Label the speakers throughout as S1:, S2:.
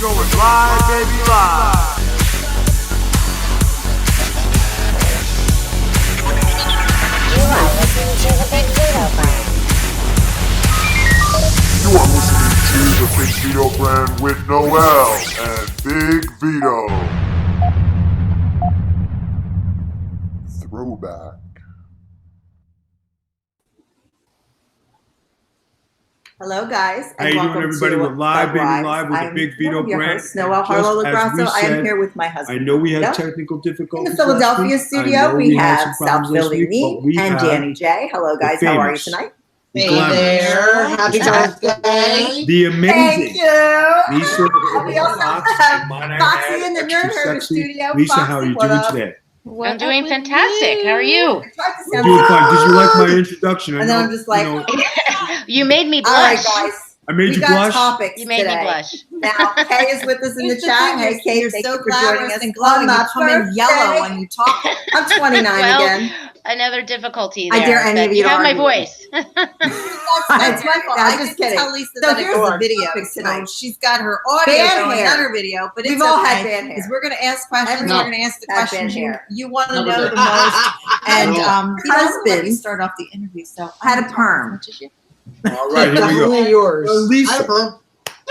S1: going live, baby, live.
S2: You are listening to the Big Vito Brand.
S1: You are listening to the Big Vito Brand with Noel and Big Vito. Throwback.
S3: Hello, guys.
S4: How you doing, everybody? We're live, baby, live with the Big Vito Brand.
S3: Noel Harlow Lagrasso. I am here with my husband.
S4: I know we had technical difficulties.
S3: In the Philadelphia studio, we have South Philly me and Danny J. Hello, guys. How are you tonight?
S5: Hey there. Happy birthday.
S4: The amazing.
S3: Thank you.
S4: Lisa,
S3: we also have Foxy in the Nerd studio.
S4: Lisa, how are you doing today?
S6: I'm doing fantastic. How are you?
S4: I'm doing fine. Did you like my introduction?
S3: And then I'm just like,
S6: you made me blush.
S3: all right, guys.
S4: I made you blush.
S3: Topics
S6: you made
S3: today.
S6: me blush.
S3: Now, Kay is with us in the chat. Hey, Kay, you're so glamorous and glowing. You come in yellow when you talk. I'm 29 again.
S6: Another difficulty there.
S3: I dare any of you
S6: you
S3: to
S6: have my
S3: argue.
S6: voice.
S3: That's my fault. I'm just kidding.
S5: Tell Lisa
S3: So
S5: that
S3: here's the video tonight.
S5: She's got her audio
S3: Band
S5: going
S3: hair.
S5: on her video, but
S3: We've
S5: it's
S3: all
S5: okay,
S3: had band hair.
S5: because we're going to ask questions.
S3: No.
S5: We're going to ask the
S3: Had
S5: questions
S3: band hair.
S5: you want to
S7: Never
S5: know
S7: did.
S5: the most. And
S3: Husband
S5: let me start off the interview. So
S3: had a perm.
S4: All right, here we go.
S5: Definitely yours.
S4: Lisa,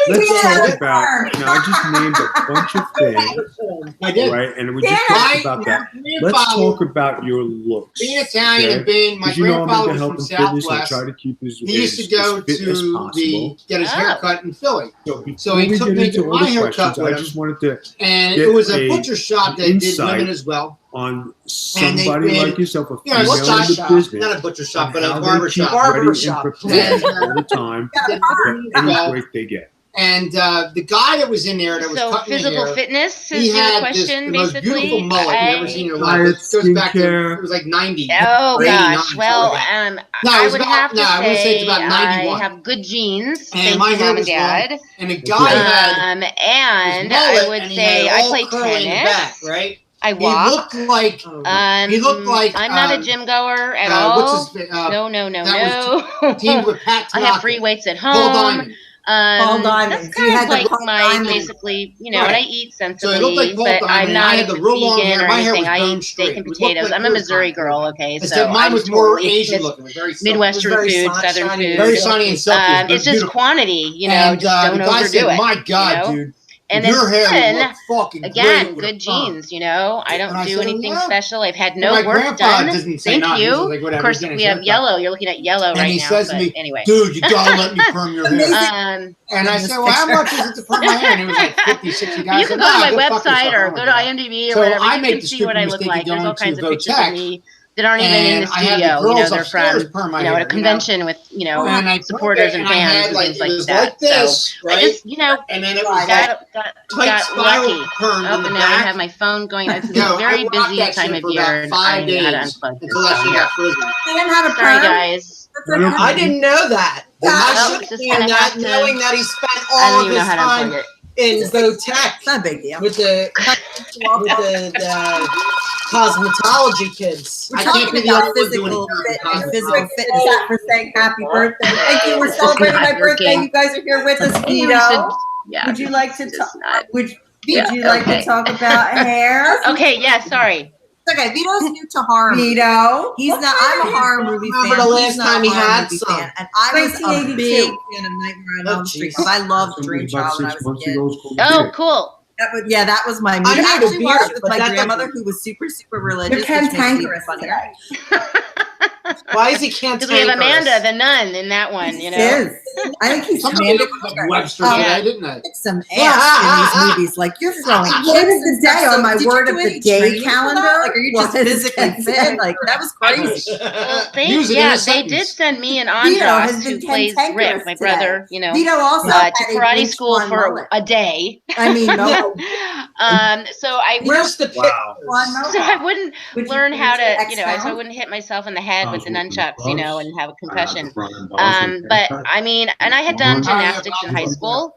S4: let's talk about. Now, I just named a bunch of things,
S7: I did.
S4: right? And we just talked about that. Let's talk about your looks.
S7: Being Italian
S4: okay?
S7: and being my
S4: 'Cause you know I'm
S7: grandfather
S4: into
S7: was
S4: health
S7: from
S4: and fitness. I
S7: Southwest.
S4: try to keep as
S7: He used to go
S4: as fit as
S7: to
S4: possible.
S7: get his haircut in Philly.
S4: So
S7: he
S4: before
S7: took
S4: we
S7: me
S4: get
S7: to
S4: into all
S7: my
S4: the
S7: haircut
S4: questions,
S7: with
S4: I
S7: him.
S4: just wanted to
S7: And
S4: get
S7: it was a
S4: a
S7: butcher shop that did
S4: insight
S7: women as well.
S4: on
S7: And they
S4: somebody
S7: did-
S4: like yourself, a
S7: You know,
S4: female
S7: a
S4: in
S7: shop
S4: the
S7: shop,
S4: business,
S7: not a butcher shop,
S4: and
S7: but a
S4: how they
S7: barber
S4: keep
S7: shop.
S4: ready
S5: Barber
S4: and
S5: shop.
S4: prepared
S7: And,
S4: all the time for any
S7: Well,
S4: break they get.
S7: And the guy that was in there that was
S6: So
S7: cutting
S6: physical
S7: the hair,
S6: fitness
S7: he
S6: is your
S7: had
S6: question,
S7: the most
S6: basically.
S7: beautiful mullet you've ever seen in your life.
S4: Diet,
S7: It goes back to,
S4: skincare.
S7: it was like 90.
S6: Oh
S7: or 89,
S6: gosh. Well,
S7: something like that. No, it
S6: I
S7: was
S6: would
S7: about-
S6: have to
S7: no, I would say it's
S6: say
S7: about
S6: I
S7: 91.
S6: have good genes.
S7: And
S6: Thank
S7: my
S6: you,
S7: hair
S6: mom and
S7: was long.
S6: dad.
S7: And the guy had
S6: And
S7: his
S6: I
S7: mullet,
S6: would
S7: and he
S6: say
S7: had it
S6: I
S7: all
S6: play
S7: curly in the
S6: tennis.
S7: back, right?
S6: I
S7: He
S6: walk.
S7: looked like he looked like
S6: I'm not a gym goer at
S7: what's
S6: all.
S7: his
S6: No.
S7: that teamed with Pat
S6: I have free weights at home.
S7: Paul Diamond.
S3: Paul Diamond.
S6: That's
S3: You
S6: kind
S3: had
S6: of
S3: the
S6: like
S3: Paul
S6: my
S3: Diamond.
S6: basically, and I
S7: Right.
S6: eat
S7: So
S6: sensibly,
S7: it looked like Paul
S6: but
S7: Diamond.
S6: I'm
S7: I
S6: not
S7: had
S6: a
S7: the real long
S6: vegan
S7: hair.
S6: or
S7: My hair
S6: anything.
S7: was
S6: I
S7: bone
S6: eat
S7: straight.
S6: steak and
S7: It looked
S6: potatoes.
S7: like
S6: I'm a
S7: yours,
S6: Missouri
S7: Diamond.
S6: girl, okay?
S7: Except
S6: So
S7: mine
S6: I'm
S7: was more
S6: totally
S7: Asian
S6: just
S7: looking. It was very silky.
S6: Midwestern
S5: very
S6: food,
S5: sunny,
S6: Southern
S5: shiny,
S6: food.
S7: Very sunny and silky. It was
S6: It's just
S7: beautiful.
S6: quantity,
S7: And
S6: just don't
S7: the guy
S6: overdo
S7: said,
S6: it.
S7: "My God,
S6: you know?
S7: dude,
S6: And
S7: your hair
S6: then,
S7: looked fucking
S6: again,
S7: great with
S6: good
S7: a perm."
S6: genes, I don't
S7: And I
S6: do
S7: said,
S6: anything
S7: "Yeah."
S6: special. I've had
S7: And
S6: no
S7: my
S6: work
S7: grandpa
S6: done.
S7: doesn't say
S6: Thank
S7: nothing. He
S6: you.
S7: was like, "Whatever,
S6: Of course,
S7: he's getting
S6: we
S7: his
S6: have
S7: haircut."
S6: yellow. You're looking at yellow
S7: And
S6: right
S7: he
S6: now.
S7: says to
S6: but
S7: me,
S6: anyway.
S7: "Dude, you gotta let me perm your hair." And I said, "Well, how much is it to perm my hair?" And he was like 50, 60 guys.
S6: You can go to my website or go to
S7: IMDb.
S6: IMDb or
S7: So
S6: whatever.
S7: I
S6: You
S7: make
S6: can
S7: the
S6: see what
S7: stupid
S6: I look
S7: mistake
S6: like.
S7: of
S6: There's
S7: going
S6: all kinds
S7: to
S6: of pictures
S7: Votech,
S6: of me that aren't even in
S7: and
S6: the
S7: I had the
S6: studio.
S7: girls
S6: They're
S7: upstairs
S6: from
S7: perm my
S6: at
S7: hair,
S6: a convention with
S7: And I
S6: supporters and
S7: and I
S6: fans
S7: had,
S6: and
S7: like,
S6: things
S7: it
S6: like
S7: was
S6: that.
S7: like this,
S6: so
S7: right?
S6: I just
S7: And then it was like
S6: got
S7: tight spiral
S6: lucky.
S7: perm
S6: Oh,
S7: in the
S6: and now I
S7: back.
S6: have my phone going. It's a
S7: No,
S6: very
S7: I rocked
S6: busy
S7: that
S6: time
S7: shit
S6: of
S7: for
S6: year,
S7: about
S6: and
S7: 5
S6: I know how to
S7: days
S6: unplug this.
S7: until that
S6: So,
S7: shit
S6: yeah.
S7: got frizzy.
S3: Dan had a
S6: Sorry,
S3: perm.
S6: guys.
S5: I didn't know that. I
S6: Oh,
S5: should
S6: just
S5: have
S6: gonna
S5: that,
S6: have to-
S5: knowing that he spent
S6: I
S5: all
S6: don't
S5: of
S6: even know
S5: his
S6: how to
S5: time
S6: unplug it.
S5: in Votech
S3: It's not a big deal.
S5: with the cosmetology kids.
S3: We're
S7: I can't
S3: talking
S7: be the
S3: about
S7: only one doing
S3: physical
S7: it.
S3: fit and physical fitness. Thank you for saying happy birthday. Thank you. We're celebrating my birthday. You guys are here with us. Vito,
S6: Yeah.
S3: would you like to
S6: it's
S3: talk?
S6: not-
S3: Would
S6: Yeah,
S3: you like
S6: okay.
S3: to talk about hair?
S6: Okay. Yeah. Sorry.
S5: It's okay. Vito's new to horror.
S3: Vito,
S5: He's not. I'm a horror movie fan.
S3: Remember the last
S5: He's not
S3: time
S5: a
S3: he
S5: horror
S3: had
S5: movie
S3: some?
S5: fan. And I was a
S3: 1982.
S5: big fan of Nightmare on Elm Street because I loved Dream Child when I was a kid.
S6: Oh, cool.
S3: That was my movie.
S5: I
S3: I
S5: know
S3: actually
S5: the
S3: watched
S5: beard,
S3: it with
S5: but
S3: my
S5: that
S3: grandmother,
S5: doesn't-
S3: who was super, super religious.
S5: You're
S3: Which makes it even
S5: cantankerous
S3: funnier.
S5: Why is he can't?
S6: Because we have Amanda, the nun, in that one.
S3: He is. I think he's
S7: Somebody
S3: Amanda
S7: looked like
S3: Cooper.
S7: Webster
S6: Yeah.
S7: today, didn't they?
S3: Kicked some ass in these movies. Like you're throwing word of the day on my word of the day calendar.
S5: Like, are you just
S3: was
S5: physically fit?
S3: Like that was crazy.
S6: Well,
S7: Use it in a
S6: they
S7: sentence.
S6: did send me and
S3: Vito has
S6: Andros,
S3: been
S6: who plays
S3: cantankerous
S6: Rick, my
S3: today.
S6: brother,
S3: Vito also
S6: to
S3: had a
S6: karate
S3: bleach
S6: school
S3: blonde
S6: for
S3: mullet.
S6: a day.
S3: I mean, no.
S6: So I
S5: Where's the pic?
S4: Wow.
S3: blonde mullet.
S6: so I wouldn't
S3: Would you
S6: learn how
S3: please
S6: to, so I
S3: expound?
S6: wouldn't hit myself in the head with the nunchucks, and have a concussion.
S4: But
S6: But I mean, and I had done gymnastics in high school,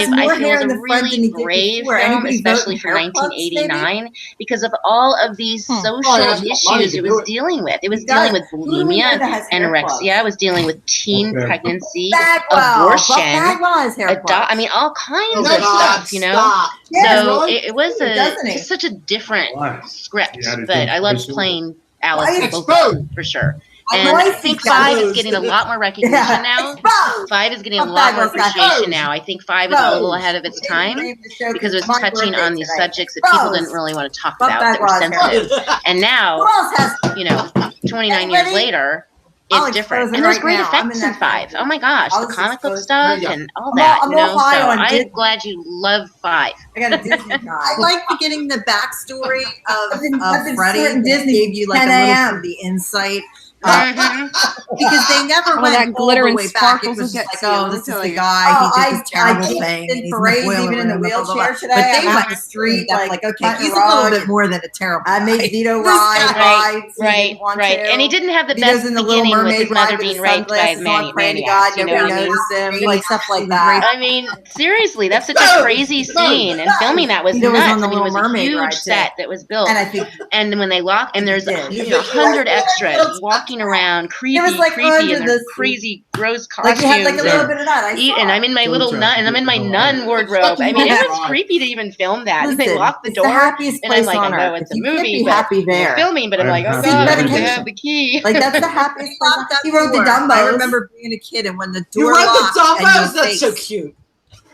S3: has
S6: I
S3: more
S6: feel
S3: hair
S6: was
S3: in
S6: a
S3: the front than
S6: really
S3: he did
S6: brave
S3: before.
S6: film,
S3: Anybody vote
S6: especially
S3: in
S6: for
S3: hair plugs, maybe?
S6: 1989, because of all of these social
S7: Probably has got money
S6: issues
S7: to
S6: it
S7: do
S6: was
S7: it.
S6: dealing with. It was
S3: He
S6: dealing
S3: does.
S6: with
S3: Who do we know
S6: bulimia,
S3: that has hair plugs?
S6: anorexia. It was dealing with teen
S4: Okay.
S6: pregnancy,
S3: Bagwell.
S6: abortion,
S3: Buck Bagwell has hair plugs.
S6: I mean, all kinds
S7: Oh,
S6: of
S7: God,
S6: stuff, you know?
S7: stop.
S3: Yes,
S6: So
S7: really?
S6: it was
S3: doesn't he?
S6: just such a different
S4: Why?
S6: script,
S4: He had to
S6: but
S4: do
S6: I loved
S4: voiceover.
S6: playing Alice in both of
S7: Exposed.
S6: them, for sure. And I think 5 is getting a lot more recognition now. 5 is getting a lot more appreciation now. I think 5 is a little ahead of its time because it was touching on these subjects that people didn't really want to talk about that were sensitive. And now, 29 years later, it's different. And there's great effects in 5. Oh my gosh, the comic book stuff and all that. So I'm glad you love 5.
S3: I got a Disney guy.
S5: I like getting the backstory
S3: I've been
S5: Freddie.
S3: certain Disney
S5: Gave you like
S3: 10
S5: a little
S3: a.m.
S5: of the insight.
S6: Mm-hmm.
S5: Because they never went
S2: that
S5: all
S2: glitter
S5: the
S2: and
S5: way back. It
S2: sparkles
S5: was
S2: will
S5: just
S2: get
S5: like,
S2: you,
S5: oh, this is
S2: I'll
S5: the
S2: tell
S5: guy. He did this
S3: I
S5: terrible
S3: danced
S5: thing.
S3: in
S5: and he's
S3: parades,
S5: boiler
S3: even in the
S5: room, blah, blah, blah, blah.
S3: wheelchair today.
S5: But they
S3: I'm
S5: went
S3: on the
S5: straight
S3: street,
S5: up like, okay,
S3: cutting
S5: he's
S3: a
S5: a little
S3: rug
S5: bit more than a terrible
S3: I made
S5: guy.
S3: Vito
S6: Right,
S3: ride.
S6: right. And he didn't have the
S3: Vito's
S6: best
S3: in the Little
S6: beginning with
S3: Mermaid
S6: his mother
S3: ride with
S6: being
S3: his
S6: raped by
S3: sunglasses on, praying to
S6: maniacs.
S3: God
S6: You know what
S3: nobody
S6: I mean?
S3: noticed him, like stuff like that.
S6: I mean, seriously, that's such a crazy scene, and filming that was
S3: Vito was
S6: nuts.
S3: on the
S6: I mean, it was
S3: Little
S6: a
S3: Mermaid ride,
S6: huge
S3: too.
S6: set that was built,
S3: And I think
S6: and when they walk, and there's
S3: did.
S6: 100 extras walking around, creepy,
S3: like
S6: creepy,
S3: under
S6: and their
S3: the-
S6: crazy, gross
S3: Like
S6: costumes.
S3: you had like a little
S6: and,
S3: bit of that. I saw
S6: and I'm in my little nun, and I'm in my nun wardrobe. I mean, it was creepy to even film that. And they
S3: Listen,
S6: lock the
S3: it's the
S6: door,
S3: happiest
S6: and I'm
S3: place
S6: like,
S3: on
S6: I know
S3: earth.
S6: it's
S3: If
S6: a
S3: you can't
S6: movie,
S3: be
S6: but
S3: happy there.
S6: filming. But I'm like, oh
S4: I'm
S6: god,
S3: happy
S6: I
S3: there.
S6: have the key.
S3: Like that's the happiest place.
S5: Locked up
S3: He wrote the
S5: door.
S3: Dumbos.
S5: I remember being a kid, and when the door
S7: You read the
S5: locked and
S7: Dumbos?
S5: your
S7: That's so
S5: face-
S7: cute.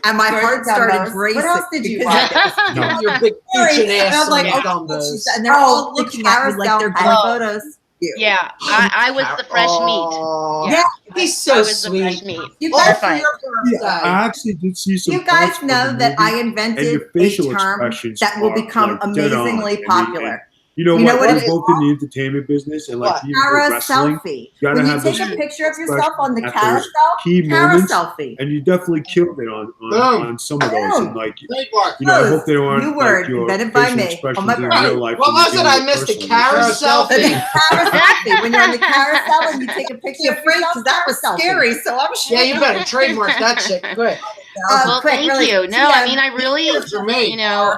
S5: And my
S3: Wrote
S5: heart
S3: the
S5: started
S3: Dumbos.
S5: racing.
S3: What else did you
S5: because
S3: write?
S4: No.
S7: Your big
S5: Sorry.
S7: future
S5: And
S7: ass
S5: I'm like,
S7: on the
S5: oh,
S7: Dumbos.
S5: and they're all
S3: the
S5: looking at me like they're
S3: carousel
S5: going
S3: had photos.
S6: Yeah, I was the fresh meat.
S7: Oh,
S6: Yeah.
S7: he's
S6: I
S7: so
S6: was the fresh
S7: sweet.
S6: meat.
S3: You
S7: All
S3: guys,
S7: for
S6: Fine.
S7: your birthday.
S4: Yeah, I actually did see some.
S3: you guys
S4: parts from
S3: know
S4: the
S3: that
S4: movie,
S3: I
S4: and
S3: invented
S4: your
S3: a
S4: facial
S3: term
S4: expressions
S3: that will
S4: are,
S3: become
S4: like, dead on.
S3: amazingly
S4: And
S3: popular.
S4: you know
S3: You know
S4: what?
S3: what
S4: We're
S3: it
S4: both in the entertainment business, and like
S7: What?
S4: even
S3: Cara
S4: with wrestling,
S3: selfie.
S4: you gotta
S3: When you
S4: have
S3: take
S4: those
S3: a picture of yourself on the
S4: at those
S3: carousel,
S4: key
S3: Cara
S4: moments,
S3: selfie.
S4: and you definitely killed it on some of those. And like,
S7: Trademark.
S4: you know, I hope they aren't
S3: New
S4: like
S3: word
S4: your
S3: invented by
S4: facial
S3: me.
S4: expressions
S3: On my
S4: in
S3: birthday.
S4: real life.
S7: What
S4: when
S7: was
S4: you're
S7: it? I
S4: dealing with
S7: missed the
S4: personally.
S7: carousel
S3: The
S7: thing.
S3: Cara selfie. When you're on the carousel and you take a picture
S5: You're
S3: of
S5: afraid
S3: yourself,
S5: because that was
S3: Cara selfie.
S5: scary. So I'm sure.
S7: Yeah, you better trademark that shit quick.
S6: Well,
S3: quick,
S6: thank
S3: really.
S6: you. No,
S3: Yeah.
S6: I mean, I really,
S7: For me.
S6: you know,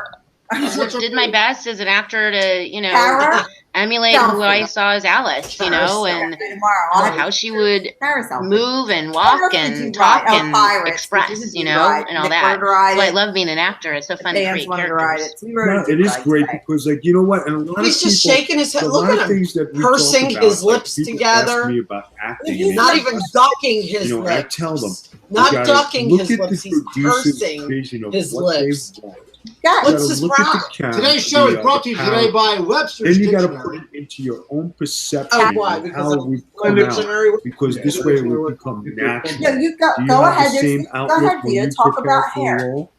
S6: did my best as an actor to, you know,
S3: Cara
S6: emulate who I saw as Alice, you know, and
S3: tomorrow. I'll have
S6: how she would
S3: Cara selfie.
S6: move and
S3: What else
S6: walk
S3: did you
S6: and talk
S3: ride? Oh,
S6: and
S3: Pirates. Did
S6: express, you
S3: you
S6: know,
S3: ride?
S6: and all
S3: Nick
S6: that.
S3: wanted to ride
S6: So I
S3: it.
S6: love being an actor. It's so fun to
S3: Fans
S6: create
S3: wanted to ride
S6: characters.
S3: it. So we wrote
S4: No,
S3: a
S4: it is
S3: ride
S4: great
S3: today.
S4: because, like, you know what, and a lot
S7: He's
S4: of
S7: just
S4: people,
S7: shaking his head.
S4: a
S7: Look
S4: lot
S7: at
S4: of
S7: him.
S4: things that we
S7: Pursing
S4: talk about,
S7: his
S4: like,
S7: lips
S4: people
S7: together.
S4: ask me about acting.
S3: He's
S4: and
S7: Not
S4: it's
S7: even
S4: like,
S7: ducking his
S4: you know, I
S7: lips.
S4: tell them,
S7: Not
S4: you gotta
S7: ducking
S4: look
S7: his
S4: at
S7: lips.
S4: the
S7: He's
S4: producer's
S7: pursing
S4: vision of
S7: his
S4: what they
S7: lips.
S4: want.
S3: Guys,
S7: What's
S4: You
S7: his
S4: gotta look at
S7: problem?
S4: the character,
S8: Today's show is
S4: the
S8: brought to you today
S4: character.
S8: by Webster's
S4: Then you got to
S8: Dictionary.
S4: put it into your own perception
S7: Oh, why?
S4: of
S7: Because
S4: how
S7: of
S4: we've
S7: my
S4: come
S7: dictionary?
S4: out, because this way it will become natural.
S3: no, you go.
S4: Do you
S3: Go
S4: have
S3: ahead.
S4: the same
S3: There's- Go
S4: outlook
S3: ahead,
S4: when
S3: Vito.
S4: you
S3: Talk
S4: prepare
S3: about
S4: for a
S3: hair.
S4: role?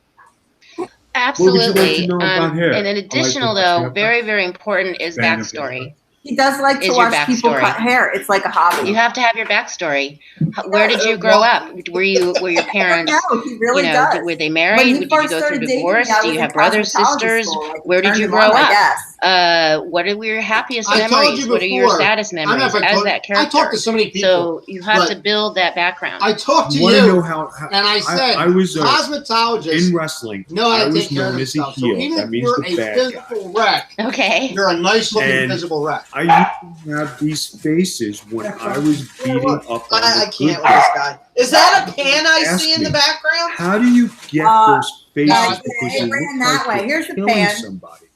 S6: Absolutely.
S4: know about hair?
S6: And in
S4: I like
S6: additional,
S4: to
S6: though,
S4: watch
S6: very, very important is
S4: Fan of
S6: backstory.
S3: He does like to
S6: Is your
S3: watch people
S6: backstory.
S3: cut hair. It's like a hobby.
S6: You have to have your backstory. Where did you grow up? Were your parents,
S3: No, he really
S6: you know,
S3: does.
S6: were they
S3: When
S6: married?
S3: he
S6: Did you
S3: first
S6: go through
S3: started dating
S6: divorce?
S3: me, I
S6: Do
S3: was
S6: you
S3: in
S6: have brothers,
S3: cosmetology
S6: sisters?
S3: school, like,
S6: Where did
S3: turned
S6: you
S3: him
S6: grow
S3: on, I
S6: up?
S3: guess.
S6: What are your happiest
S8: I told
S6: memories?
S8: you
S6: What are your
S8: before,
S6: saddest
S8: I don't know
S6: memories
S8: if I
S6: as
S8: told-
S6: that
S8: I
S6: character?
S8: talked to so many people.
S6: So you have
S8: but
S6: to build that background.
S8: I talked to
S4: You want to know
S8: you,
S4: how
S8: and I said,
S4: I was
S8: cosmetologists
S4: in wrestling.
S8: know how
S4: I
S8: to
S4: was
S8: take care of
S4: known as a
S8: themselves. So
S4: heel.
S8: even
S4: That
S8: if
S4: means
S8: you're
S4: the
S8: a
S4: bad guy.
S8: physical wreck,
S6: Okay.
S8: you're a nice looking
S4: And
S8: physical wreck.
S4: I used to have these faces when I was beating up on
S7: I
S4: the
S7: can't
S4: good
S7: with this
S4: guys.
S7: guy. Is that a pan I
S4: Ask
S7: see in the
S4: me.
S7: background?
S4: How do you get those faces?
S3: guys,
S4: Because
S3: it
S4: you
S3: ran
S4: look
S3: that
S4: like
S3: way.
S4: you're
S3: Here's the
S4: killing
S3: pan.
S4: somebody.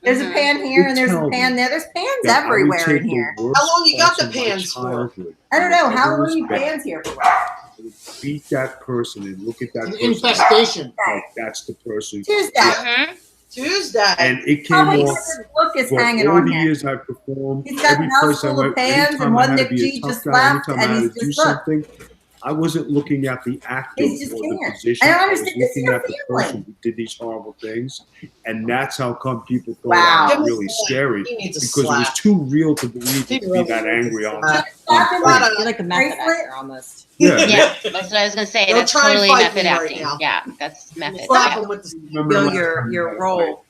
S3: There's a pan here and there's a
S4: Tell
S3: pan
S4: me
S3: there. There's pans
S4: that I would
S3: everywhere
S4: take
S3: in here.
S4: the worst
S7: How long you got
S4: parts
S7: the
S4: of my
S7: pans for?
S4: childhood,
S3: I don't know. How
S4: whatever
S3: long are you
S4: was bad,
S3: pans here for?
S4: I would beat that person and look at that
S8: An
S4: person
S8: infestation.
S4: like that's the person.
S3: Tuesday.
S6: Mhm.
S7: Tuesday.
S4: And it came
S3: Probably
S4: off
S3: his look is
S4: for
S3: hanging
S4: all
S3: on
S4: the
S3: him.
S4: years I performed.
S3: He's got
S4: Every
S3: an house
S4: place I
S3: full of
S4: went,
S3: pans,
S4: anytime
S3: and
S4: I
S3: one
S4: had to
S3: Nick
S4: be
S3: G
S4: a tough
S3: just
S4: guy,
S3: left,
S4: anytime
S3: and
S4: I had
S3: he's
S4: to do
S3: just look.
S4: something, I wasn't looking at the actor or
S3: He's just
S4: the
S3: here.
S4: position.
S3: I don't
S4: I was
S3: understand. This is
S4: looking
S3: your
S4: at the
S3: family.
S4: person who did these horrible things, and that's how come people thought
S3: Wow.
S4: I was really scary,
S7: He needs a
S4: because it was
S7: slap.
S4: too real to believe
S7: He
S4: to be
S7: really
S4: that
S7: needs a
S4: angry on
S7: slap.
S3: Slap him
S7: Right
S3: with
S7: on.
S5: You're like a method
S3: bracelet.
S5: actor almost.
S4: Yeah.
S6: Yeah, that's what I was gonna say.
S7: Don't
S6: That's
S7: try and
S6: totally
S7: fight
S6: method
S7: me right
S6: acting.
S7: now.
S6: Yeah, that's method.
S7: Slap
S6: Yeah.
S7: him with the
S4: Remember
S5: Feel
S4: last
S5: your
S4: time
S5: your
S4: I had a
S5: role.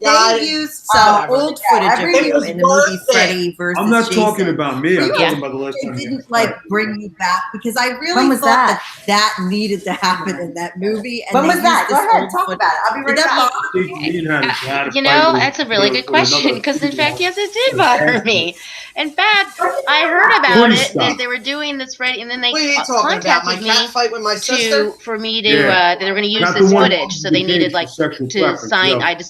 S7: Yeah,
S5: They used some
S7: whatever.
S5: old footage
S3: Every
S5: of you
S7: year's
S5: in the movie
S7: birthday.
S5: Freddie versus
S4: I'm not
S5: Jason.
S4: talking about me. I'm
S5: Yeah.
S4: talking about the last
S5: They
S4: time.
S5: didn't like bring you back because I really
S3: When was
S5: thought
S3: that?
S5: that needed to happen in that movie. And
S3: When
S5: they
S3: was that?
S5: used
S3: Go
S5: this
S3: ahead.
S5: old
S3: Talk
S5: footage.
S3: about it. I'll be right
S5: Did that
S3: back.
S6: You know, that's a really good question because, in fact, yes, it did bother me. In fact, I heard about it that they were doing this Freddie, and then they
S7: What are you talking about? My
S6: contacted
S7: cat
S6: me
S7: fight with my sister?
S6: for me to
S4: Yeah.
S6: they were going to use
S4: Not
S6: this
S4: the one
S6: footage, so
S4: who
S6: they needed
S4: engaged
S6: like
S4: in sexual
S6: to
S4: preference,
S6: sign.
S4: yeah.
S6: I just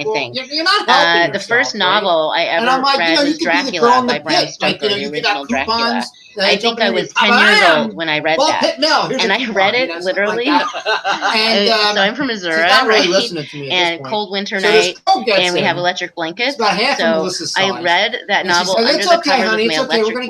S6: anything.
S7: You're not helping
S6: The
S7: yourself,
S6: first
S7: right?
S6: novel I
S7: And
S6: ever
S7: I'm like,
S6: read
S7: you know, you
S6: was
S7: could be the girl
S6: Dracula
S7: in the
S6: by Bram
S7: pit.
S6: Stoker,
S7: Like, you know,
S6: the
S7: you could have
S6: original Dracula.
S7: coupons.
S6: I think I was 10 years old when I read
S7: Well,
S6: that.
S7: Pit Mel, here's
S6: And
S7: a
S6: I
S7: coupon,
S6: read
S7: you
S6: it
S7: know, something
S6: literally.
S7: like that. And
S6: So I'm from
S7: she's
S6: Missouri,
S7: not really
S6: right?
S7: listening to me at this
S6: And
S7: point.
S6: cold winter
S7: So this
S6: night,
S7: girl gets
S6: and we
S7: in.
S6: have electric
S7: It's
S6: blankets.
S7: about half of
S6: So
S7: Melissa's size.
S6: I read that
S7: And she
S6: novel
S7: says,
S6: under
S7: it's
S6: the
S7: okay,
S6: covers
S7: honey,
S6: with my
S7: it's okay. We're
S6: electric
S7: going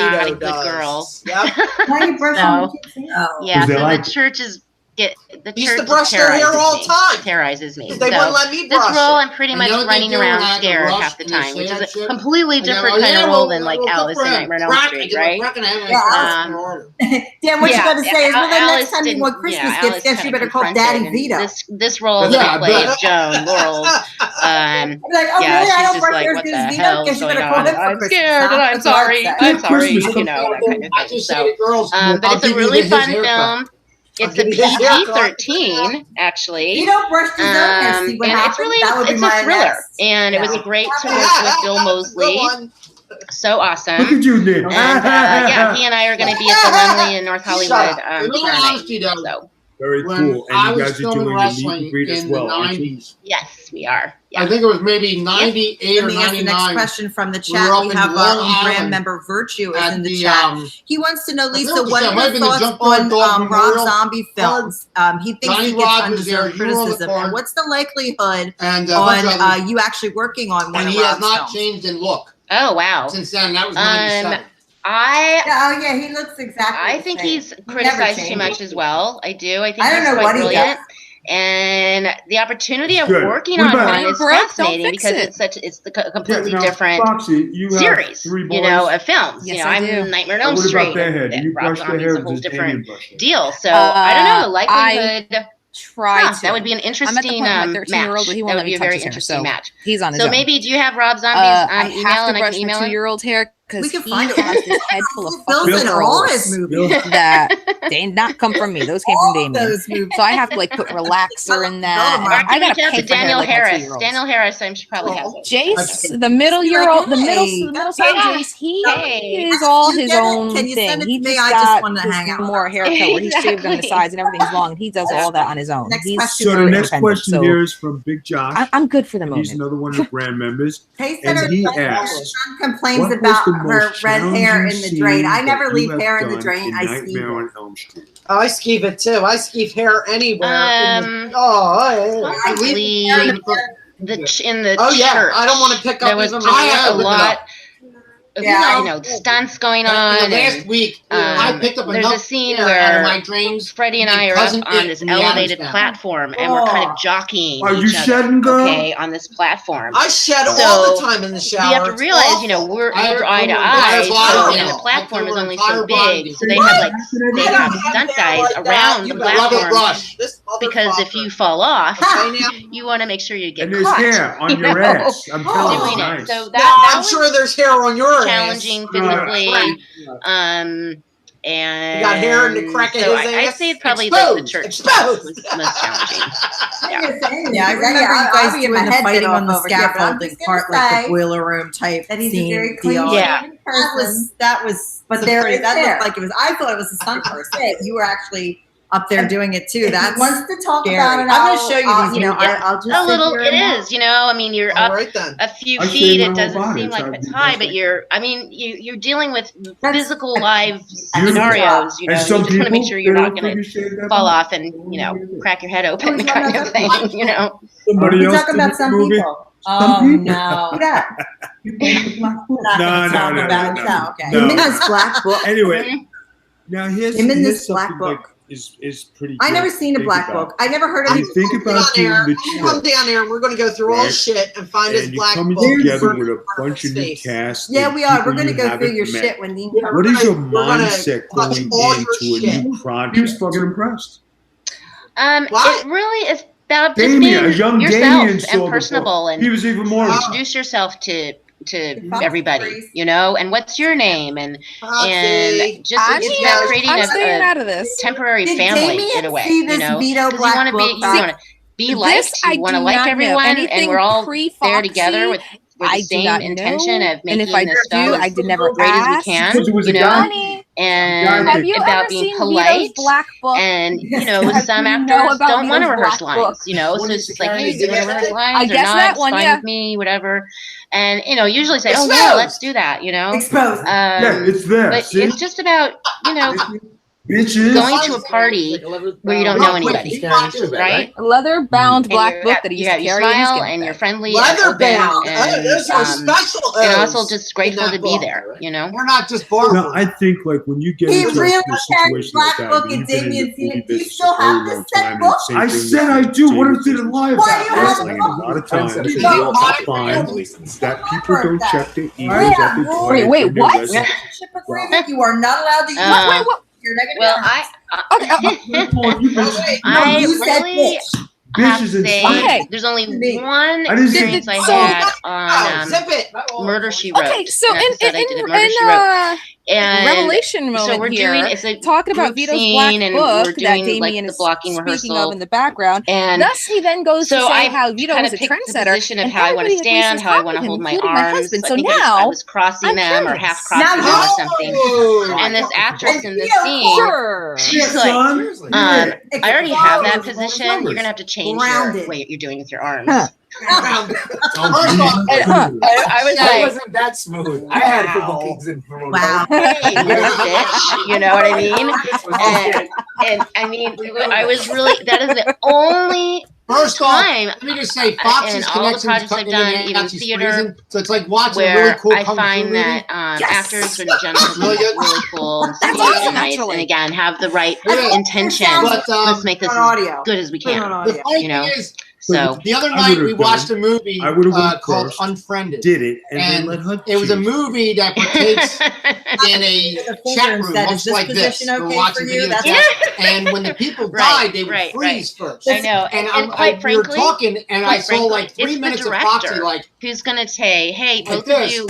S7: Vito
S6: naughty, good
S7: does.
S6: girl.
S7: Yep.
S3: Why you brush
S6: So,
S3: on the kids' hair?
S6: Yeah,
S9: they
S6: so
S9: like
S6: the
S9: it.
S6: church is
S7: Used to
S6: church
S7: brush their hair all the time.
S6: terrorizes me.
S7: They
S6: So
S7: wouldn't let me
S6: this
S7: brush
S6: role,
S7: it.
S6: I'm pretty
S7: And
S6: much
S7: you know what they
S6: running
S7: do when I
S6: around
S7: have to
S6: scared
S7: rush
S6: half the
S7: and they
S6: time,
S7: say
S6: which is
S7: that
S6: a
S7: shit?
S6: completely
S7: I go,
S6: different
S7: "Oh,
S6: kind
S7: yeah,
S6: of role than like
S7: good
S6: Alice
S7: for
S6: in
S7: him.
S6: Nightmare on Elm
S7: Crack,
S6: Street,
S7: I
S6: right?
S7: reckon I have
S3: Yeah, Dan, what you
S6: Yeah,
S3: got to say is, well, then next time you
S6: didn't-
S3: want Christmas
S6: yeah,
S3: gifts,
S6: Alice
S3: guess you
S6: kinda
S3: better call
S6: confronted,
S3: Daddy
S6: and
S3: Vito.
S6: This role
S7: Yeah,
S6: that I play
S7: but-
S6: is Joan Laurel's.
S3: I'm like, oh,
S6: Yeah,
S3: really? I
S6: she's
S3: don't
S6: just
S3: brush
S6: like,
S3: hair as
S6: what
S3: good
S6: the
S3: as Vito?
S6: hell
S3: Guess
S6: is
S3: you
S6: going
S3: better call
S6: on?
S3: him for
S6: I'm
S3: Christmas.
S6: scared, and
S3: huh?
S6: I'm
S3: That's all I'd
S6: sorry.
S3: say.
S6: I'm sorry.
S9: Christmas
S6: You know, that kind of
S7: I
S6: thing.
S7: just say
S6: So,
S7: to girls,
S6: but
S7: I'll
S6: it's a
S7: give you
S6: really
S7: his
S6: fun
S7: haircut.
S6: film. It's
S7: give
S6: a
S7: you his haircut.
S6: PG-13, actually.
S3: Vito brushed his own hair. See what
S6: and
S3: happened?
S6: it's really
S3: That would be
S6: it's
S3: my
S6: a thriller,
S3: next.
S6: and it was
S3: Yeah.
S6: great to work with Bill Moseley. So awesome.
S9: Look at you, Nick.
S6: And yeah, he and I are going to be at the Lemley in North Hollywood
S7: In all
S6: tomorrow
S7: honesty,
S6: night.
S7: though,
S6: So
S9: Very
S7: when
S9: cool.
S7: I
S9: And you
S7: was
S9: guys are
S7: filming
S9: doing a meet
S7: wrestling
S9: and greet as
S7: in
S9: well,
S7: the
S9: aren't you?
S7: 90s,
S6: yes, we are. Yeah.
S7: I think it was maybe 98 or
S3: Let me ask the next
S7: 99.
S3: question from the
S7: We were
S3: chat.
S7: up
S3: We
S7: in
S3: have our
S7: Long
S3: own
S7: Island
S3: brand member Virtue is
S7: at
S3: in the
S7: the,
S3: chat. He wants to know,
S7: I
S3: Lisa,
S7: forget
S3: what
S7: it
S3: are
S7: might have
S3: your
S7: been the
S3: thoughts
S7: Junkyard
S3: on
S7: Dog
S3: Rob
S7: Memorial
S3: Zombie films? He thinks
S7: Johnny
S3: he gets
S7: Rod was there,
S3: undeserved
S7: you were on the
S3: criticism.
S7: card.
S3: And what's the likelihood
S7: and a bunch of
S3: on
S7: others,
S3: you actually working on one
S7: and
S3: of
S7: he has
S3: Rob's
S7: not
S3: films?
S7: changed in look
S6: Oh wow.
S7: since then. That was 97.
S3: Oh yeah, he looks exactly.
S6: I
S3: the
S6: think
S3: same.
S6: he's
S3: He never
S6: criticized too
S3: changes.
S6: much as well. I do. I think
S3: I don't
S6: he's
S3: know
S6: quite
S3: what he
S6: brilliant.
S3: does.
S6: And the opportunity of
S9: Good.
S6: working
S9: What
S6: on
S9: about-
S6: one
S10: Ain't
S6: is
S10: broke, don't
S6: fascinating
S10: fix
S6: because
S10: it.
S6: it's the completely
S9: Now,
S6: different
S9: Foxy, you have
S6: series,
S9: 3 boys.
S6: you know, of films.
S10: Yes,
S6: you know,
S10: I
S6: I'm
S10: do.
S6: Nightmare on
S9: Now,
S6: Elm
S9: what
S6: Street.
S9: about their hair? Do
S6: and
S9: you
S6: Rob
S9: brush their
S6: Zombie's
S9: hair
S6: a
S9: or
S6: whole
S9: does
S6: different
S9: Damien brush their hair?
S6: deal. So I don't know. The likelihood.
S10: Try to.
S6: That would be an
S10: I'm at the
S6: interesting
S10: point with my 13-year-old
S6: match.
S10: where he
S6: That
S10: won't
S6: would
S10: let
S6: be
S10: me
S6: a
S10: touch
S6: very
S10: his hair,
S6: interesting
S10: so
S6: match.
S10: he's on his
S6: So
S10: own.
S6: maybe do you have Rob Zombie's
S10: I
S6: email
S10: have to
S6: and I
S10: brush
S6: can
S10: my
S6: email him?
S10: 2-year-old's hair because
S3: We
S10: he
S3: can find
S10: has this head full of
S3: Bill's
S10: fucking
S3: in all
S10: curls
S3: his movies.
S10: that they did not come from me. Those came from
S3: All
S10: Damien.
S3: those movies.
S10: So I have to like put relaxer in that.
S3: Or
S10: And I got
S6: reach
S10: to
S6: out
S10: pay
S6: to
S10: for hair
S6: Daniel
S10: like my
S6: Harris.
S10: 2-year-olds.
S6: Daniel Harris, I'm sure probably has it.
S10: Jace, the middle-year-old, the middle son,
S6: Yeah.
S10: Jace, he
S6: Hey.
S10: is all
S3: You
S10: his
S3: get it?
S10: own
S3: Can you
S10: thing.
S3: send it
S10: He
S3: to me?
S10: just
S3: I just
S10: got
S3: wanna
S10: his
S3: hang out.
S10: more haircut where he's shaved on the
S6: Exactly.
S10: sides and everything's long. And he does all that on his own.
S3: Next
S10: He's
S3: question.
S9: So the
S10: super
S9: next
S10: independent,
S9: question
S10: so
S9: here is from Big Josh.
S10: I'm good for the
S9: and
S10: moment.
S9: he's another one of the brand members.
S3: Taste
S9: And
S3: better
S9: he
S3: than
S9: asks,
S3: her son complains
S9: what was
S3: about
S9: the
S3: her
S9: most
S3: red hair in
S9: challenging
S3: the drain.
S9: scene
S3: I never
S9: that
S3: leave
S9: you
S3: hair
S9: have
S3: in the
S9: done
S3: drain.
S9: in
S3: I see
S9: Nightmare
S3: it.
S9: on Elm Street?
S7: Oh, I skeeve it too. I skeeve hair anywhere.
S6: Probably in the
S7: Oh, yeah.
S6: church.
S7: I don't want to pick up
S6: There was
S7: even
S6: just
S7: my
S6: a lot of
S3: Yeah.
S6: stunts going
S7: In
S6: on.
S7: the last
S6: and,
S7: week, I picked up
S6: there's
S7: enough
S6: a scene
S7: hair out of my
S6: where
S7: drains.
S6: Freddie and I are
S7: Cousin
S6: up on
S7: Dick
S6: this
S7: from the
S6: elevated
S7: Addams
S6: platform, and we're kind of jockeying
S9: Are you
S6: each other.
S9: shedding, girl?
S6: Okay, on this platform.
S7: I shed
S6: So,
S7: all the time in the shower.
S6: You have to
S7: It's
S6: realize,
S7: awful.
S6: we're
S7: I had to
S6: eye to
S7: cover
S6: eye,
S7: entire body
S6: so
S7: down.
S6: the platform
S7: I
S6: is
S7: cover
S6: only
S7: entire
S6: so
S7: body
S6: big,
S7: down.
S6: so they have
S7: They
S6: have
S7: don't
S6: stunt
S7: have hair
S6: guys
S7: like that.
S6: around
S7: You
S6: the
S7: better rub it
S6: platform
S7: brush. This
S6: because if
S7: motherfucker.
S6: you fall off,
S7: Okay, now.
S6: you want to make sure you get
S9: And there's
S6: caught.
S9: hair on
S6: you
S9: your
S6: know,
S9: ass. I'm telling
S6: doing
S9: you,
S6: it.
S9: nice.
S6: So
S7: No,
S6: that
S7: I'm
S6: was
S7: sure there's hair on your
S6: challenging
S7: ass.
S6: physically. And
S7: You got hair in the crack of
S6: so
S7: his
S6: I'd
S7: ass?
S6: say probably
S7: Exposed.
S6: the church
S7: Exposed.
S6: was the most challenging.
S3: Yeah, I remember you guys doing the fighting on the scaffolding part, like the boiler room type
S2: that he's a
S3: scene
S2: very clean
S3: deal.
S6: Yeah.
S3: That was. But there is that looked like it was. I thought it was a stunt person. You were actually up there doing it too.
S2: If
S3: That's
S2: he wants to talk
S3: scary.
S2: about it.
S3: I'm gonna
S2: I'll-
S3: show you
S2: I'll-
S3: these
S2: know,
S3: videos.
S2: I'll just
S6: A
S2: sit
S6: little,
S2: here
S6: it
S2: and
S6: is. I mean, you're
S7: All
S6: up
S7: right then.
S6: a few
S9: I
S6: feet.
S9: shaved
S6: It
S9: my
S6: doesn't
S9: whole
S6: seem
S9: body,
S6: like
S9: so
S6: it's
S9: I-
S6: high, but you're dealing with
S2: That's-
S6: physical live
S9: Beautiful.
S6: scenarios.
S9: And
S6: You
S9: some
S6: just want to make
S9: people,
S6: sure you're
S9: they
S6: not
S9: don't
S6: going to
S9: think you shaved that
S6: fall
S9: much.
S6: off and crack your head open,
S2: Who's
S6: kind
S2: one
S6: of
S2: of
S6: thing.
S2: the-
S9: Somebody
S2: We
S9: else
S2: talk
S9: did
S2: about
S9: the
S2: some
S9: movie?
S2: people.
S3: Oh
S9: people.
S3: no!
S2: Look at
S9: No.
S3: Okay.
S9: No.
S3: Him in his black book.
S9: Anyway, now here's
S3: Him in
S9: here's
S3: this black
S9: something
S3: book.
S9: that is pretty.
S3: I
S9: good
S3: never
S9: to
S3: seen a
S9: think
S3: black
S9: about.
S3: book. I never heard of
S9: You
S3: it.
S9: think about doing the
S7: Come
S9: trip,
S7: down there and we're going to go through all
S9: Right.
S7: his shit and find his
S9: and you're
S7: black
S9: coming
S7: book.
S9: together
S7: and
S9: with a
S7: burn
S9: bunch
S7: his
S9: of new
S7: face.
S9: cast.
S3: Yeah,
S9: of
S3: we are.
S9: people
S3: We're gonna
S9: you
S3: go through
S9: haven't
S3: your
S9: met.
S3: shit when Dean
S7: We're
S3: comes.
S9: What is your
S7: We're gonna
S9: mindset
S7: touch
S9: going
S7: all your
S9: into a
S7: shit.
S9: new project?
S8: He was fucking impressed.
S7: What?
S6: It really is about just
S9: Damien, a
S6: being
S9: young
S6: yourself
S9: Damien saw the
S6: and
S9: book.
S6: personable and
S9: He was even more.
S6: introduce yourself to
S3: Fox
S6: everybody,
S3: Series.
S6: and what's your name and
S7: Foxy.
S6: just
S10: I'm
S6: it's
S10: here.
S6: about creating
S10: I'm
S6: a
S10: staying out of this.
S6: temporary
S3: Did
S6: family
S3: Damien
S6: in a way,
S3: see this Vito
S6: because you
S3: black
S6: want to be
S3: book back?
S6: be
S10: This
S6: liked,
S10: I
S6: you want to
S10: do
S6: like
S10: not know.
S6: everyone, and
S10: Anything
S6: we're all there
S10: pre-Foxy,
S6: together with the
S10: I do
S6: same
S10: not
S6: intention
S10: know.
S6: of
S10: And
S6: making
S10: if I
S6: this
S10: do,
S6: stuff
S10: I did never
S6: as great as we
S10: ask.
S6: can,
S8: Because it was a guy.
S10: Honey,
S6: and
S10: have you
S6: about
S10: ever
S6: being
S10: seen
S6: polite.
S10: Vito's black book?
S6: And
S10: Have
S6: some
S10: you
S6: actors
S10: know about
S6: don't want to
S10: Vito's
S6: rehearse
S10: black
S6: lines,
S10: book?
S6: so it's just like, hey, do you want to rehearse
S7: I
S6: lines or
S10: guess
S6: not?
S10: that
S6: It's
S10: one,
S6: fine
S10: yeah.
S6: with me, whatever. And usually say, oh
S7: Exposed.
S6: yeah, let's do that.
S3: Exposed.
S9: Yeah, it's there.
S6: But
S9: see?
S6: it's just about
S9: Bitches.
S6: going to a party where you don't know anybody, right?
S10: A leather-bound black
S6: And
S10: book that he
S6: you
S10: used
S6: have
S10: to
S6: your
S10: carry in his
S6: smile
S10: gift
S6: and
S10: bag.
S6: you're friendly
S7: Leather
S6: and
S7: bound.
S6: open and,
S7: Those are special.
S6: and
S7: O's
S6: also just grateful
S7: in
S6: to
S7: that
S6: be
S7: book.
S6: there, you know?
S7: We're not just bar.
S9: No, I think like when you get
S3: He
S9: into
S3: really
S9: a
S3: carried
S9: situation like
S3: Black
S9: that,
S3: Book
S9: and
S3: and
S9: you've been in
S3: Damien
S9: the
S3: seen
S9: movie
S3: it. Do you
S9: business
S3: still
S9: a very
S3: have
S9: long
S3: this said
S9: time, and
S3: book?
S9: the same
S4: I
S9: thing
S4: said
S9: with
S4: I do. What
S9: entertainment
S4: is it in
S9: business.
S4: live?
S3: Why do you have
S9: Wrestling,
S3: a
S9: and a lot of times
S3: You
S9: you'll
S3: don't
S9: find that people don't check their
S3: We
S9: emails
S3: have
S9: at the
S3: rules.
S9: client
S10: Wait,
S9: when they're
S10: what?
S9: resident.
S3: Relationship agreement. You are not allowed to use
S6: Uh,
S3: your negative
S6: Well, I
S3: you said
S6: really
S3: bitch.
S6: have to
S4: Bitches and
S6: say
S10: Okay.
S6: there's only
S3: Me.
S6: one
S4: I didn't say
S6: experience I
S10: so-
S6: had on
S7: Zip it.
S6: Murder, She Wrote.
S10: Okay, so
S6: an
S10: in
S6: episode I did of Murder, She Wrote. And
S10: Revelation moment
S6: so we're
S10: here,
S6: doing it's a
S10: talking about
S6: group
S10: Vito's
S6: scene,
S10: black
S6: and
S10: book
S6: we're
S10: that
S6: doing like
S10: Damien
S6: the
S10: is
S6: blocking
S10: speaking
S6: rehearsal.
S10: of in the background.
S6: And
S10: Thus, he then goes
S6: so
S10: to say
S6: I
S10: how Vito
S6: kind
S10: was
S6: of
S10: a
S6: picked the
S10: trendsetter,
S6: position of
S10: and
S6: how I want to
S10: everybody agrees
S6: stand,
S10: to
S6: how I
S10: talk
S6: want to
S10: with
S6: hold
S10: him,
S6: my
S10: including my
S6: arms.
S10: husband.
S6: I
S10: So
S6: think I
S10: now,
S6: was crossing
S10: I'm
S6: them or
S10: curious.
S6: half crossing them or something.
S7: Oh.
S6: And this actress in the
S3: Vito,
S6: scene,
S10: sure.
S6: she's like,
S4: Son,
S6: I already have that
S3: Numbers.
S6: position. You're gonna have to change
S3: Grounded.
S6: what you're doing with your arms.
S10: Huh.
S7: First off,
S6: I was
S11: That
S6: like,
S11: wasn't that smooth. I had to put
S6: Wow.
S11: bookings in for
S3: Wow.
S6: hey, you bitch. You know what I mean?
S11: mean?
S6: And I mean, I was really, that is the only
S7: first off,
S6: time
S7: let me just say, Fox's
S6: and all the
S7: connections
S6: projects I've
S7: in
S6: done,
S7: and
S6: even
S7: out, she's
S6: theater,
S7: freezing. So it's like watching a really
S6: where
S7: cool
S6: I
S7: kung fu
S6: find
S7: movie.
S6: that actors in general can
S7: Really
S6: be
S7: good.
S6: really cool and
S10: That's
S6: sweet
S10: awesome,
S6: and nice,
S10: actually.
S6: and again, have the right
S7: Yeah.
S6: intention.
S7: But
S6: Let's make this
S3: on
S6: as
S3: audio.
S6: good as we
S3: Put it on
S6: can.
S7: the
S3: audio.
S7: funny
S6: You know?
S7: thing is,
S6: So
S7: the other
S9: I
S7: night we
S9: would've
S7: watched a movie
S9: I would've went
S7: called
S9: first,
S7: Unfriended.
S9: did it, and then
S7: And
S9: let her
S7: it was a
S9: choose.
S7: movie that partakes in a chat room,
S3: Is
S7: much
S3: this
S7: like this.
S3: position
S7: We're
S3: okay
S7: watching
S3: for you?
S7: video
S3: That's
S7: chat, and when the people
S6: Right,
S7: died, they would
S6: right,
S7: freeze first.
S6: I know, and quite
S7: we were
S6: frankly,
S7: talking, and I
S6: quite
S7: saw
S6: frankly,
S7: like 3
S6: it's the
S7: minutes of Foxy,
S6: director
S7: like,
S6: who's gonna say, "Hey,
S7: Like
S6: both of
S7: this.
S6: you,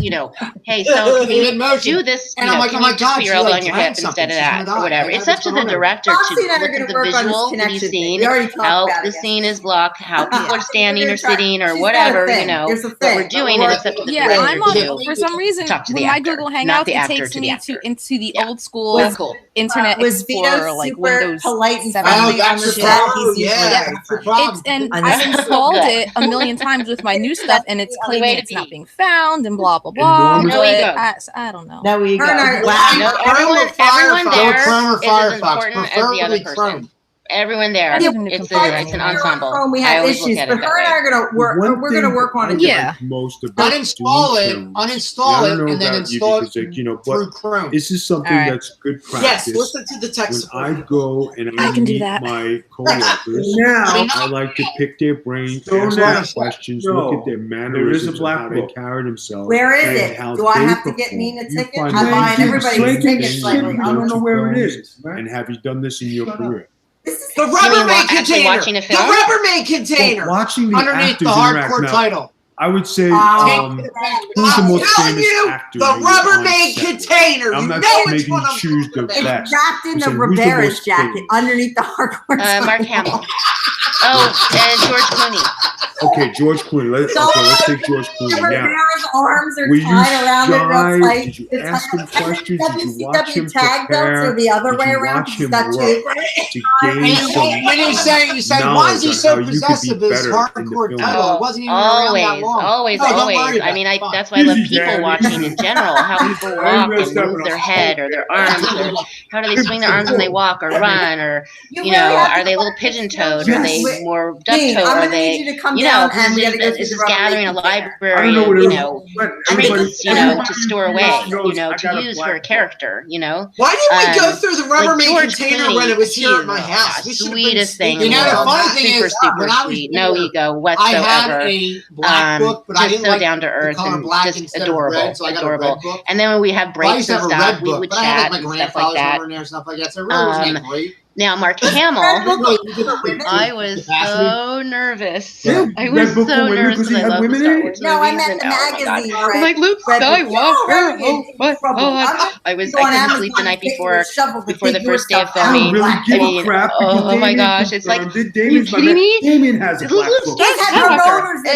S6: hey, so can you
S7: mid-motion.
S6: do this?
S7: And
S6: You
S7: I'm
S6: know,
S7: like,
S6: can
S7: oh my
S6: you just
S7: God,
S6: put your
S7: she,
S6: elbow
S7: like,
S6: on your
S7: drank
S6: hip instead
S7: something.
S6: of
S7: She's
S6: that,
S7: gonna
S6: or whatever?"
S7: die.
S6: It's up to the director
S3: Foxy
S6: to
S3: and I are
S6: look
S3: going
S6: at
S3: to
S6: the
S3: work on
S6: visual
S3: this
S6: that he's
S3: connection thing.
S6: seen,
S3: We already talked
S6: how
S3: about
S6: the
S3: it.
S6: scene is blocked, how people are standing or sitting or
S3: She's got a
S6: whatever.
S3: thing.
S6: You know
S3: There's a
S6: what we're
S3: thing.
S6: doing, and it's up to the
S10: Yeah,
S6: director
S10: I'm on.
S6: to
S10: For some reason,
S6: talk to the
S10: when my
S6: actor,
S10: Google
S6: not
S10: Hangouts,
S6: the
S10: it
S6: actor
S10: takes
S6: to the
S10: me
S6: actor.
S10: into the
S6: Yeah.
S10: old school
S6: That's cool.
S10: Internet
S3: Was Vito
S10: Explorer, like
S3: super
S10: Windows
S3: polite and
S10: 7.
S3: friendly
S7: Oh,
S3: on
S7: that's
S3: the
S7: your
S3: chat?
S7: problem.
S3: He's usually
S7: Yeah,
S3: very
S7: that's your
S3: friendly.
S7: problem.
S10: And
S3: On
S10: I've
S3: this-
S10: installed
S6: Good.
S10: it a million times with my new stuff, and it's
S6: Only way
S10: claiming
S6: to
S10: it's not
S6: be.
S10: being found and blah blah blah.
S9: Enormous-
S6: No
S10: But
S6: ego.
S10: I don't know.
S3: No ego.
S7: Wow.
S6: No, everyone
S7: Firefox.
S6: there
S7: Chrome or
S6: is as
S7: Firefox,
S6: important as the
S7: preferably
S6: other person.
S7: Chrome.
S6: Everyone there,
S10: I didn't
S6: it's
S10: compare
S6: an
S10: it.
S6: ensemble.
S3: Chrome, we
S6: I
S3: have
S6: always
S3: issues,
S6: look at
S3: but
S6: it that
S3: her and I
S6: way.
S3: are going to work.
S9: One
S3: We're going to
S9: thing
S3: work on
S9: I
S3: it.
S10: Yeah.
S9: like most about
S7: Uninstall
S9: doing
S7: it,
S9: films,
S7: uninstall
S9: I
S7: it,
S9: don't know
S7: and then
S9: about you
S7: install
S9: because,
S7: it
S9: like, you know,
S7: through
S9: but
S7: Chrome.
S9: this is something
S10: All right.
S9: that's good
S7: Yes,
S9: practice.
S7: listen to the tech
S9: When
S7: support.
S9: I go and I
S10: I can do
S9: meet
S10: that.
S9: my coworkers,
S4: Now,
S9: I like to pick their brain,
S4: So
S9: ask
S4: now-
S9: them questions,
S4: No,
S9: look at their
S4: there is a
S9: mannerisms,
S4: black
S9: how they
S4: book.
S9: carry themselves.
S3: Where is
S9: and
S3: it?
S9: how
S3: Do I
S9: they
S3: have to get
S9: perform.
S3: Nina
S9: You
S3: tickets?
S9: find
S3: I'm
S9: the
S3: buying
S9: same
S3: everybody
S9: thing
S3: tickets
S9: you
S3: lately.
S9: go
S4: I don't know
S9: to
S4: where it
S9: films,
S4: is. Right?
S9: And have you done this in your career?
S3: This is
S7: The
S6: You mean
S7: Rubbermaid
S6: actually
S7: container.
S6: watching a
S7: The
S6: film?
S7: Rubbermaid container.
S9: Watching the
S7: Underneath
S9: actors
S7: the
S9: interact.
S7: hardcore
S9: Now,
S7: title.
S9: I would say,
S7: Take
S9: who's the
S7: I'm
S9: most
S7: telling
S9: famous
S7: you,
S9: actor?
S7: the
S9: you were on
S7: Rubbermaid
S9: set with?
S7: container.
S9: I'm
S7: You
S9: not
S7: know which
S9: making
S7: one
S9: you
S7: I'm
S9: choose the
S7: talking
S3: It's
S7: about.
S9: best.
S3: wrapped in
S9: I'm
S3: the
S9: saying, who's the
S3: Ribera's
S9: most
S3: jacket
S9: famous?
S3: underneath the hardcore.
S6: Mark Hamill. Oh, and George Clooney.
S9: Okay, George Clooney. Let's take George Clooney now.
S3: Ribera's arms are
S9: Were you
S3: tied around it real
S9: shy?
S3: tight.
S9: Did you
S3: It's
S9: ask
S3: like
S9: him questions? Did you watch him
S3: WCW tag belts
S9: prepare?
S3: or the other
S9: Did
S3: way
S9: you
S3: around?
S9: watch
S3: He's
S9: him
S3: got
S9: work
S3: two.
S9: to
S7: And
S9: gain
S7: you,
S9: some
S7: when you say, why is he
S9: knowledge
S7: so
S9: on how you could be
S7: possessive of his
S9: better in the
S7: hardcore
S9: film?
S7: title? It wasn't even around that long.
S6: Always.
S7: No, don't worry about
S6: I mean,
S7: it. Fine.
S6: that's why I love
S4: Easy,
S6: people
S4: Danny.
S6: watching in general. How people walk and move their head or their arms, or how do they swing their arms when they walk or run, or you know, are they a little pigeon-toed? Are they more
S3: Dean,
S6: duck-toed?
S3: I'm
S6: Are
S3: gonna
S6: they,
S3: need you to come
S6: you know,
S3: down and we gotta go through
S6: is
S3: the
S6: this gathering a
S3: Rubbermaid container.
S9: I
S6: library
S9: don't know
S6: of,
S9: what
S6: you
S9: it
S6: know,
S9: was.
S6: trinkets, you know, to store away,
S9: knows
S6: you know,
S9: I got
S6: to
S9: a
S6: use
S9: black
S6: for a
S9: book.
S6: character, you know.
S7: Why didn't we go
S6: Um,
S7: through the
S6: like
S7: Rubbermaid
S6: George
S7: container
S6: Clooney,
S7: when it was here
S6: he's
S7: at my house? We should have been
S6: sweetest thing
S7: You
S6: in
S7: know,
S6: the
S7: the
S6: world.
S7: funny thing
S6: Super,
S7: is,
S6: super
S7: when I was
S6: sweet. No
S7: born,
S6: ego
S7: I
S6: whatsoever.
S7: had a black book, but I
S6: Just
S7: didn't
S6: so
S7: like
S6: down to
S7: the
S6: earth
S7: color
S6: and
S7: black
S6: just
S7: instead of
S6: adorable,
S7: red, so I got a red
S6: adorable.
S7: book.
S6: And then when we have
S7: Well, I used
S6: breaks
S7: to
S6: and
S7: have a
S6: stuff,
S7: red
S6: we
S7: book,
S6: would
S7: but I had
S6: chat
S7: like
S6: and
S7: my
S6: stuff like
S7: grandfather's
S6: that.
S7: number in there and stuff like that. So it really wasn't that great.
S6: Now, Mark Hamill, I was
S7: Capacity.
S6: so nervous.
S4: Yeah,
S6: I
S4: Red
S6: was
S4: Book
S6: so
S4: for women
S6: nervous
S4: because
S6: because
S4: he
S6: I
S4: had
S6: love the
S4: women
S6: Star
S4: in it?
S6: Wars
S3: No, I
S6: movies.
S3: meant
S6: And
S3: the
S6: oh my God.
S3: magazine.
S6: I'm
S3: Red-
S6: like, Luke
S3: Red Book.
S6: Skywalker.
S3: You're
S6: Oh my
S3: trouble.
S6: God. I
S3: Go on
S6: couldn't
S3: Amazon
S6: sleep the night
S3: and pick
S6: before
S3: your shovel to
S6: the
S3: dig your
S6: first day of
S3: stuff out.
S4: I don't
S6: filming.
S4: really give
S6: I mean,
S4: a crap because
S6: oh my
S4: Damien
S6: gosh, it's like,
S4: confirmed it.
S6: are you
S4: Damien's my
S6: kidding
S4: man.
S6: me?
S4: Damien has a
S6: Luke
S4: black book.
S3: He's had
S6: Skywalker.
S3: promoters in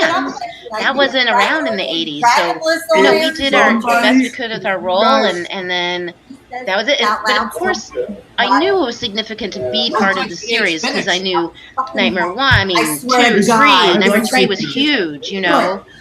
S6: band. That wasn't around in the 80s. So, you know, we did our best we could with our role, and then that was it. But of course, I knew it was significant to be part of the series because I knew Nightmare 1, I mean, 2, 3. Nightmare 3 was huge, you know.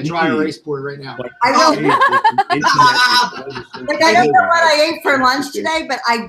S7: a dry erase board right now.
S3: I will.
S9: Internet is
S3: Like, I don't know what I ate for lunch today, but I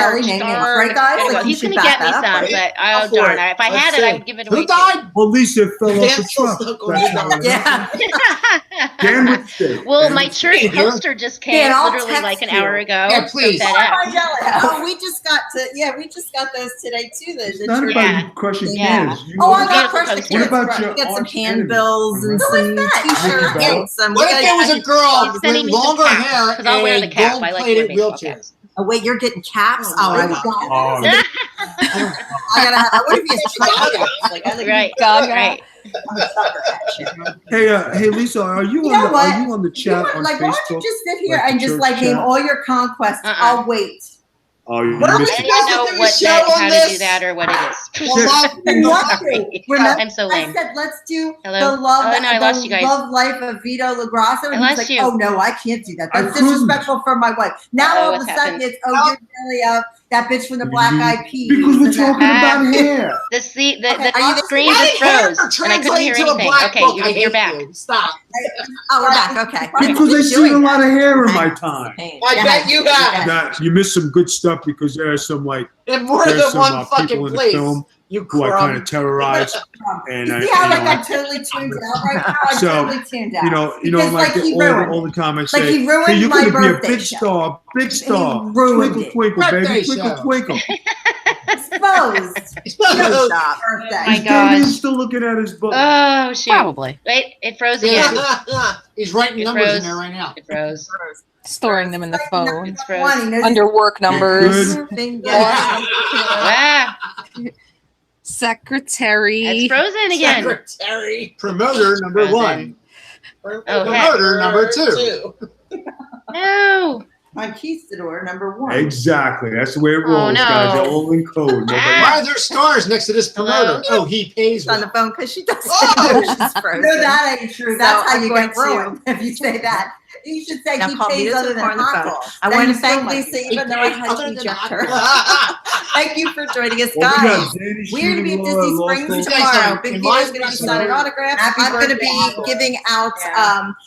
S3: Kelly name names, right, guys? Like,
S6: He's going to get me some, but oh
S11: for
S6: darn
S11: it.
S6: it. If I had
S11: Let's
S6: it,
S11: see.
S6: I would give it away.
S7: Who died?
S9: Well, Lisa fell off the
S7: Dan's still
S9: truck.
S7: stuck on
S9: That's
S7: the
S9: how it
S3: Yeah.
S9: Dan would stay.
S6: Well,
S9: Dan
S6: my
S9: would
S6: church
S9: stay.
S6: poster just came
S3: Dan, I'll
S6: literally
S3: text
S6: like an
S3: you.
S6: hour ago.
S7: Yeah, please.
S6: from FedEx.
S3: Oh, we just got those today too.
S9: It's not about
S6: Yeah.
S9: you crushing
S6: Yeah.
S9: cans. You
S3: Oh, I
S9: know-
S3: got crushed the
S6: What
S3: kids.
S9: about
S3: We
S9: your
S3: got some
S9: arch
S3: handbills
S9: enemy?
S3: and some t-shirts
S9: Hey,
S3: and some.
S7: What if there was a girl
S6: He's sending
S7: with
S6: me some
S7: longer
S6: caps,
S7: hair
S6: 'cause I'll wear the
S7: and
S6: cap. I like
S7: gold-plated
S6: wearing baseball
S7: wheelchair?
S6: caps.
S3: Oh wait, you're getting caps? Oh, I got.
S9: Oh,
S3: I gotta have. What if he has caps? Like I look
S6: Right.
S10: God,
S6: Right.
S3: I'm a sucker at shit.
S9: hey, Lisa, are you
S3: You
S9: on
S3: know
S9: the
S3: what?
S9: are you on the chat on
S3: Like, why don't you
S9: Facebook?
S3: just sit here
S9: Like the
S3: and just
S9: church
S3: like name
S9: chat?
S3: all your conquests? I'll wait.
S9: Oh, you
S7: What
S6: I
S9: missed
S6: don't
S9: it.
S6: even know
S7: do a
S6: what
S7: show
S6: that,
S7: on
S6: how to
S7: this?
S6: do that or what it is.
S7: Well, love-
S6: Sorry.
S3: Remember,
S6: I'm so
S3: I
S6: lame.
S3: said let's do
S6: Hello?
S3: the love,
S6: Oh, no, I lost you guys.
S3: love life of Vito LaGrasso, and
S6: I
S3: he's
S6: lost
S3: like,
S6: you.
S3: "Oh no, I can't do that.
S9: I
S3: That's
S9: couldn't.
S3: disrespectful for my wife." Now
S6: Uh-oh,
S3: all of a
S6: what's
S3: sudden
S6: happened?
S3: it's, "Oh, you're jelly of that bitch from the Black Eyed Peas."
S9: Because we're
S3: and that-
S9: talking about hair.
S6: The
S3: Okay, are you
S6: the screen
S7: Why
S6: just
S7: did hair
S6: froze, and I couldn't
S7: translate
S6: hear
S7: to a
S6: anything.
S7: black
S6: Okay,
S7: book?
S6: you're,
S7: I
S6: you're
S7: hate
S6: back.
S7: you. Stop.
S3: Oh, we're back. Okay.
S9: Because I've seen a lot of hair in my time.
S7: I bet you have.
S9: Now, you missed some good stuff because there are some like
S7: In more
S9: there's
S7: than
S9: some
S7: one fucking
S9: people in the
S7: place.
S9: film
S7: You
S9: who I kind of
S7: crumb.
S9: terrorized, and
S3: You
S9: I,
S3: see how
S9: you
S3: like
S9: know,
S3: I'm totally tuned out right now? I'm
S9: So,
S3: totally tuned out.
S9: you know,
S3: Because,
S9: like
S3: he
S9: all,
S3: ruined
S9: all the
S3: it.
S9: time I
S3: Like,
S9: say,
S3: he ruined
S9: hey, you're
S3: my
S9: going to be a
S3: birthday
S9: big
S3: show.
S9: star, big star,
S3: ruined
S9: twinkle,
S3: it.
S9: twinkle, baby,
S7: Birthday
S9: twinkle,
S7: show.
S9: twinkle.
S3: Exposed.
S7: Exposed.
S3: Stop.
S6: Oh
S3: Birthday.
S6: my
S9: Is Damien
S6: gosh.
S9: still looking at his book?
S6: Oh, shoot.
S10: Probably.
S6: Wait, it froze again.
S7: He's writing
S6: It
S7: numbers in
S6: froze.
S7: there right now.
S6: It froze.
S10: Storing them in the phone.
S6: It's froze.
S3: One, he knows
S10: Under work numbers.
S9: Good.
S6: Ah,
S10: Secretary.
S6: it's frozen again.
S7: Secretary. Promoter number
S6: Frozen.
S7: 1.
S6: Oh,
S7: Promoter number 2.
S6: No.
S3: Conquistador number 1.
S9: Exactly. That's the way it
S6: Oh,
S9: rolls,
S6: no.
S9: guys. They're all in code. Nobody-
S6: Ah.
S7: Why are there stars next to this promoter?
S6: Hello?
S7: Oh, he pays
S3: on the
S7: well.
S3: phone because she doesn't
S7: Oh!
S3: know she's frozen. No, that ain't true. That's how
S5: I'm
S3: you
S5: going
S3: get ruined
S5: to-
S3: if you say that. You should say
S5: Now
S3: he
S5: call
S3: pays
S5: Vito
S3: other than
S5: on the
S3: hot
S5: phone.
S3: calls.
S5: I
S3: Then
S5: want
S3: you
S5: to thank
S3: still
S5: Lisa,
S3: even though I had to eject her. Thank you for joining us,
S9: Well, we got
S3: guys.
S9: Danny
S3: We're going to be at
S9: shooting
S3: Disney
S9: all
S3: Springs
S9: those-
S3: tomorrow. Big
S7: And
S3: Vito's
S7: mine's
S3: going to be
S7: not
S3: signing
S7: so-
S3: autographs.
S5: Happy
S3: I'm going to
S5: birthday.
S3: be giving out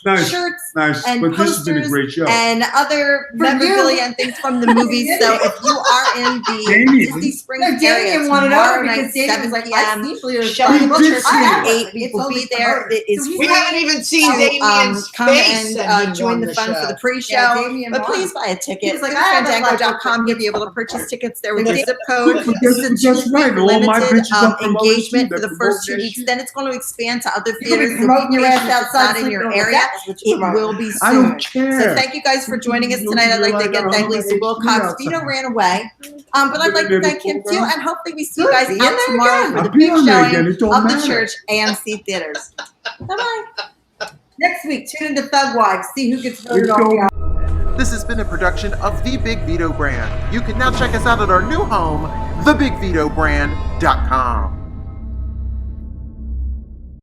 S9: Nice,
S3: shirts
S9: nice.
S3: and
S9: But this has been a
S3: posters
S9: great show.
S3: and other memorabilia and things from the movies. So if you are in the
S9: Damien.
S3: Disney Springs area tomorrow night, 7 p.m., showing
S9: We
S3: pictures
S9: did see
S3: at
S9: it.
S3: 8, we will be there. It is
S7: We
S3: free
S7: haven't even seen
S3: to
S7: Damien's
S3: come
S7: face.
S3: and join the fun for the pre-show. But please buy a ticket. Like Fandango.com, you'll be able to purchase tickets there with your zip code. This is
S9: Just right. All my
S3: limited
S9: bitches are promoting
S3: engagement
S9: too.
S3: for the
S9: They're
S3: first 2
S9: promoting
S3: weeks.
S9: their
S3: Then it's going to expand to other
S5: You're gonna be
S3: theaters. So
S5: promoting
S3: be
S5: your ass
S3: patient. If it's
S5: outside
S3: not in your
S5: sleeping on the
S3: area.
S5: deck. That's what you're
S3: It
S5: promoting.
S3: will be
S9: I
S3: soon.
S9: don't care.
S3: So thank you guys for joining us tonight. I'd like to again thank Lisa Wilcox. Vito ran away, but I'd like to thank him too, and hopefully we see you guys out tomorrow for the
S9: I'll be
S3: big
S9: on there again.
S3: showing
S9: It don't
S3: of the
S9: matter.
S3: church AMC theaters. Bye bye. Next week, tune into Thug Wives. See who gets voted
S9: It
S3: off.
S9: don't
S12: This has been a production of The Big Vito Brand. You can now check us out at our new home, thebigvitobrand.com.